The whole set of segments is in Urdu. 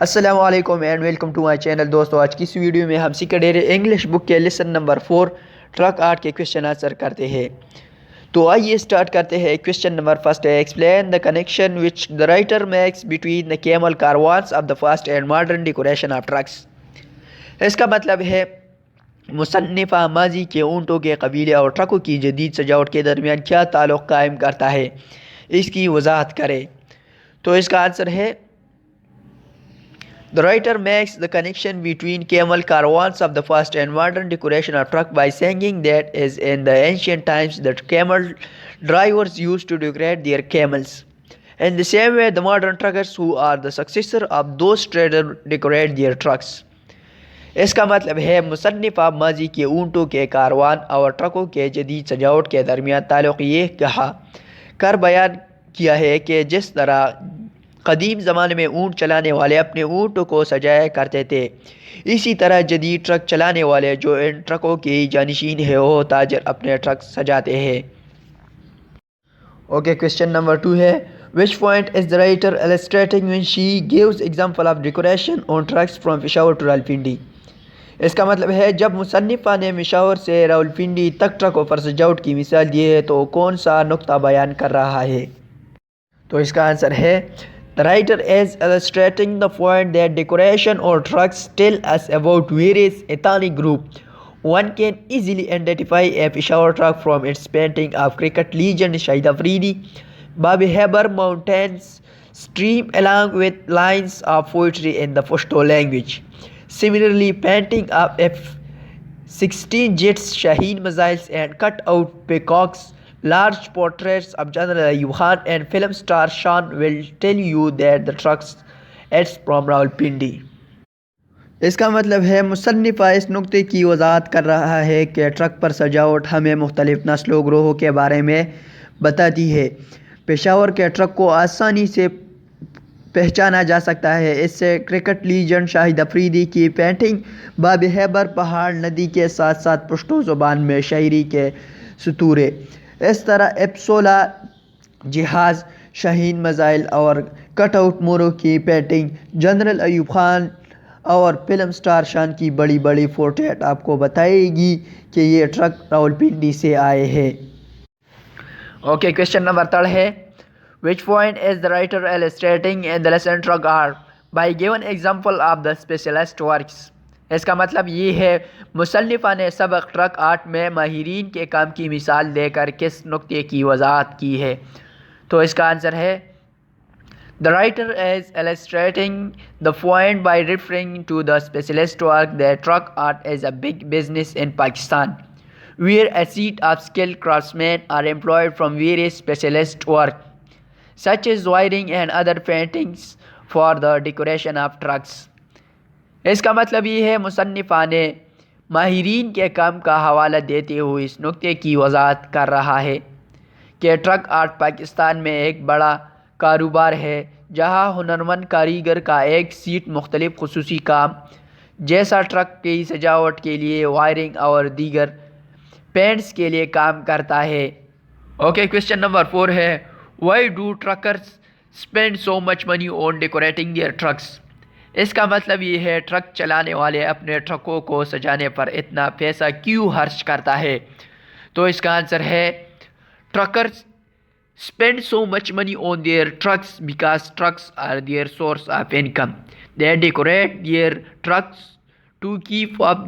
السلام علیکم and welcome to my channel. دوستو آج کی اس ویڈیو میں ہم سیکرڈیری انگلش بک کے لیسن نمبر 4 ٹرک آرٹ کے کویشچن آنسر کرتے ہیں۔ تو آئیے اسٹارٹ کرتے ہیں۔ کویشچن نمبر فرسٹ ہے، explain the connection which the writer makes between the camel caravans of the past and modern decoration of trucks. اس کا مطلب ہے مصنفہ ماضی کے اونٹوں کے قبیلے اور ٹرکوں کی جدید سجاوٹ کے درمیان کیا تعلق قائم کرتا ہے، اس کی وضاحت کرے۔ تو اس کا آنسر ہے The writer makes the connection between camel caravans of the fast and modern decoration of truck by saying that as in the ancient times that camel drivers used to decorate their camels. In the same way the modern truckers who are the successor of those traders decorate their trucks. اس کا مطلب ہے مصنفہ ماضی کے اونٹوں کے کاروان اور ٹرکوں کے جدید سجاوٹ کے درمیان تعلق یہ کہا کر بیان کیا ہے کہ جس طرح قدیم زمانے میں اونٹ چلانے والے اپنے اونٹوں کو سجایا کرتے تھے، اسی طرح جدید ٹرک چلانے والے جو ان ٹرکوں کے جانشین ہیں وہ تاجر اپنے ٹرک سجاتے ہیں۔ اوکے، کویشچن نمبر 2 ہے، which point is the writer illustrating when she gives example of decoration on trucks from Peshawar to Rawalpindi؟ اس کا مطلب ہے جب مصنفہ نے پشاور سے راولپنڈی تک ٹرکوں پر سجاوٹ کی مثال دی ہے تو کون سا نقطہ بیان کر رہا ہے؟ تو اس کا آنسر ہے The writer is illustrating the point that decoration or trucks tell us about various ethnic groups. One can easily identify a Peshawar truck from its painting of cricket legend Shahid Afridi. Bab-e-Khyber mountains stream along with lines of poetry in the pashto language. Similarly, painting of F-16 jets, Shaheen missiles and cut out peacocks, large portraits of General Ayab Khan and film star Shan will tell you that the trucks is from Rawalpindi. اس کا مطلب ہے مصنفہ اس نقطے کی وضاحت کر رہا ہے کہ ٹرک پر سجاوٹ ہمیں مختلف نسل و گروہوں کے بارے میں بتاتی ہے۔ پشاور کے ٹرک کو آسانی سے پہچانا جا سکتا ہے، اس سے کرکٹ لیجنڈ شاہد افریدی کی پینٹنگ باب-ے-کھیبر پہاڑ ندی کے ساتھ ساتھ پشتو زبان میں شاعری کے سطورے، اس طرح F-16 جہاز، شاہین میزائل اور کٹ آؤٹ موروں کی پینٹنگ، جنرل ایوب خان اور فلم سٹار شان کی بڑی بڑی پورٹریٹ آپ کو بتائے گی کہ یہ ٹرک راولپنڈی سے آئے ہیں۔ اوکے، کویشچن نمبر 3 ہے، which point is the writer illustrating in the lesson truck art by given example of the specialist works؟ اس کا مطلب یہ ہے مصنفہ نے سبق ٹرک آرٹ میں ماہرین کے کام کی مثال دے کر کس نقطے کی وضاحت کی ہے؟ تو اس کا آنسر ہے The writer is illustrating the point by referring to the specialist work that truck art is a big business in Pakistan, where a set of skilled craftsmen are employed from various specialist work, such as wiring and other paintings for the decoration of trucks. اس کا مطلب یہ ہے مصنفہ نے ماہرین کے کام کا حوالہ دیتے ہوئے اس نقطے کی وضاحت کر رہا ہے کہ ٹرک آرٹ پاکستان میں ایک بڑا کاروبار ہے جہاں ہنرمند کاریگر کا ایک سیٹ مختلف خصوصی کام جیسا ٹرک کی سجاوٹ کے لیے وائرنگ اور دیگر پینٹس کے لیے کام کرتا ہے۔ اوکے، کویشچن نمبر 4 ہے، Why do truckers spend so much money on decorating their trucks؟ اس کا مطلب یہ ہے ٹرک چلانے والے اپنے ٹرکوں کو سجانے پر اتنا پیسہ کیوں خرچ کرتا ہے؟ تو اس کا آنسر ہے Truckers spend so much money on their trucks because trucks are their source of income. They decorate their trucks to keep up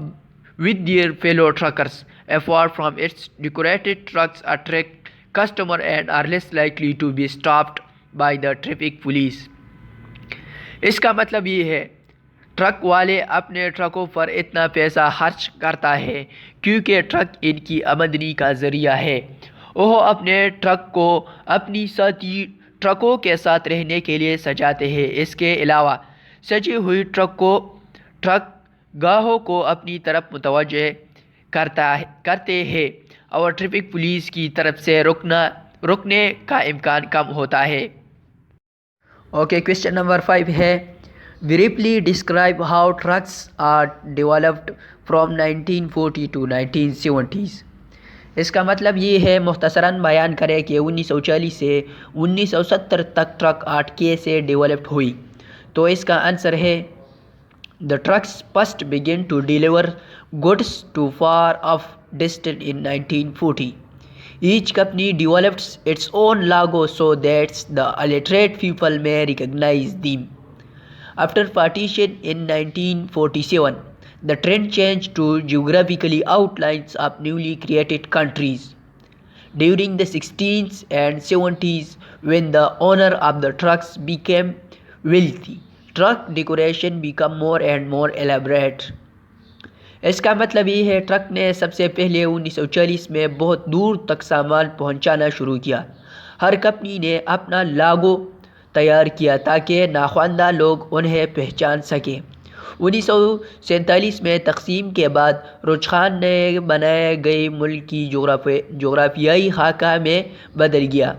with their fellow truckers. Apart from its decorated trucks attract customers and are less likely to be stopped by the traffic police. اس کا مطلب یہ ہے ٹرک والے اپنے ٹرکوں پر اتنا پیسہ خرچ کرتا ہے کیونکہ ٹرک ان کی آمدنی کا ذریعہ ہے۔ وہ اپنے ٹرک کو اپنی ساتھی ٹرکوں کے ساتھ رہنے کے لیے سجاتے ہیں۔ اس کے علاوہ سجی ہوئی ٹرک گاہکوں کو اپنی طرف متوجہ کرتے ہیں اور ٹریفک پولیس کی طرف سے رکنے کا امکان کم ہوتا ہے۔ اوکے، کویشچن نمبر 5 ہے، briefly describe how trucks are developed from 1940 to 1970s۔ اس کا مطلب یہ ہے مختصراً بیان کرے کہ 1940 سے 1970 تک ٹرک آرٹ کیسے ڈیولپڈ ہوئی۔ تو اس کا آنسر ہے The trucks first began to deliver goods to far off distance in 1940. Each company develops its own logo so that the illiterate people may recognize them. After partition in 1947, the trend changed to geographically outlines of newly created countries. During the 60s and 70s, when the owner of the trucks became wealthy, truck decoration become more and more elaborate. اس کا مطلب یہ ہے ٹرک نے سب سے پہلے 1940 میں بہت دور تک سامان پہنچانا شروع کیا. ہر کمپنی نے اپنا لاگو تیار کیا تاکہ ناخواندہ لوگ انہیں پہچان سکیں. 1947 میں تقسیم کے بعد رجحان نے بنائے گئے ملک کی جغرافیائی خاکہ میں بدل گیا.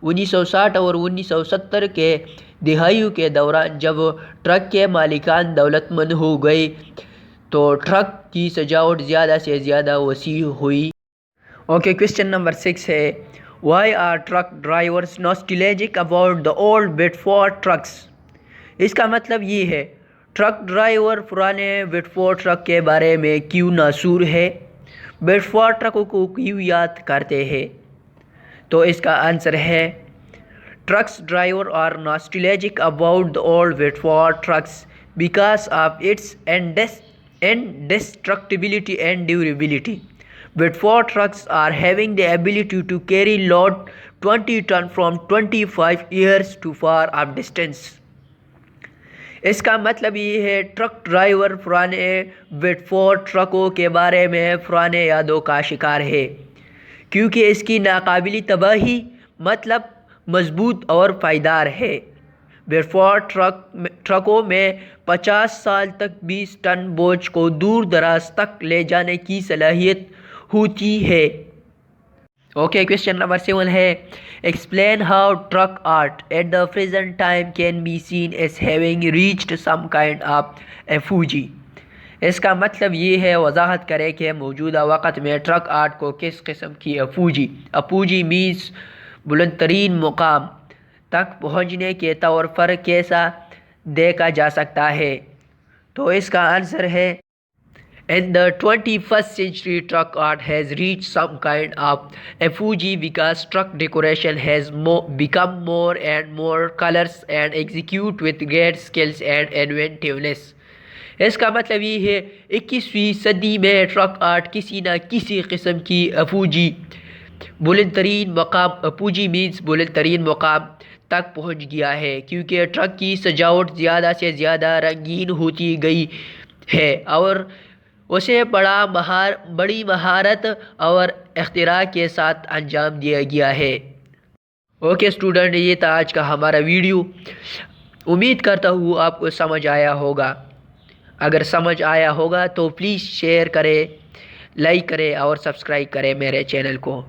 1960 اور 1970 کے دہائیوں کے دوران جب ٹرک کے مالکان دولت مند ہو گئے تو ٹرک کی سجاوٹ زیادہ سے زیادہ وسیع ہوئی. اوکے، کویسچن نمبر 6 ہے Why are truck drivers nostalgic about the old Bedford trucks؟ اس کا مطلب یہ ہے ٹرک ڈرائیور پرانے بیڈفورڈ ٹرک کے بارے میں کیوں ناسور ہے، بیڈفورڈ ٹرکوں کو کیوں یاد کرتے ہیں. تو اس کا آنسر ہے Trucks driver are nostalgic about the old Bedford trucks because of its indestructibility and durability. Bedford trucks are having the ability to carry load 20 ton from 25 years to far off distance. اس کا مطلب یہ ہے ٹرک ڈرائیور پرانے بیڈفورڈ ٹرکوں کے بارے میں پرانے یادوں کا شکار ہے کیونکہ اس کی ناقابل تباہی مطلب مضبوط اور پائیدار ہے. بیڈفورڈ ٹرکوں میں 50 سال تک 20 ٹن بوجھ کو دور دراز تک لے جانے کی صلاحیت ہوتی ہے. اوکے، کویسچن نمبر 7 ہے Explain how truck art at the present time can be seen as having reached some kind of apogee. اس کا مطلب یہ ہے وضاحت کرے کہ موجودہ وقت میں ٹرک آرٹ کو کس قسم کی اپوجی میز بلند ترین مقام تک پہنچنے کے طور پر کیسا دیکھا جا سکتا ہے. تو اس کا آنسر ہے In the 21st century, truck art has reached some kind of apogee because truck decoration has become more and more colors and execute with great skills and inventiveness. اس کا مطلب یہ ہے 21ویں صدی میں ٹرک آرٹ کسی نہ کسی قسم کی اپوجی مینز بلند ترین مقام تک پہنچ گیا ہے کیونکہ ٹرک کی سجاوٹ زیادہ سے زیادہ رنگین ہوتی گئی ہے اور اسے بڑی مہارت اور اختراع کے ساتھ انجام دیا گیا ہے. اوکے اسٹوڈنٹ، یہ تھا آج کا ہمارا ویڈیو. امید کرتا ہوں آپ کو سمجھ آیا ہوگا. اگر سمجھ آیا ہوگا تو پلیز شیئر کریں، لائک کریں اور سبسکرائب کریں میرے چینل کو.